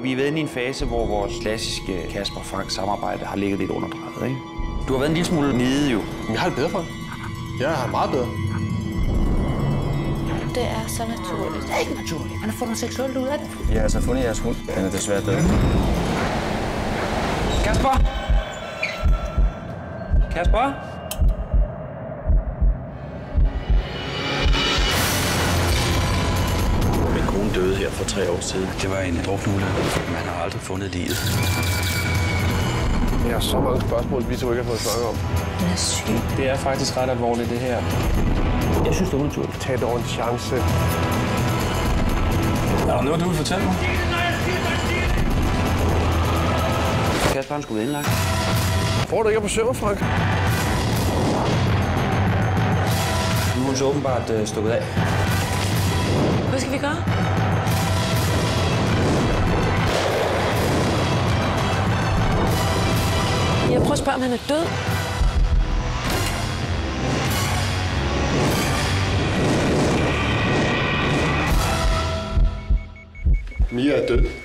Vi er ved inde i en fase, hvor vores klassiske Kasper Frank samarbejde har ligget lidt underdrejet, ikke? Du har været en lille smule nede, jo. Jeg har det bedre for det. Jeg har meget bedre. Det er så naturligt. Det er ikke naturligt. Han har fundet seksuelt ud af det. Jeg har altså fundet jeres hund. Den er desværre død. Kasper! Kasper? Min kone døde her for 3 år siden. Det var en drukneulykke. Man har aldrig fundet livet. Jeg har så mange spørgsmål, vi to ikke har fået snakket om. Den er syg. Det er faktisk ret alvorligt, det her. Jeg synes, det er unaturligt. Tag dog en chance. Er der noget, du vil fortælle mig? Kasper, han skulle være indlagt. Får du ikke på søvn, Frank? Nu er hun så åbenbart stukket af. Hvad skal vi gøre? Jeg prøver at spørge, om han er død. Mia er død.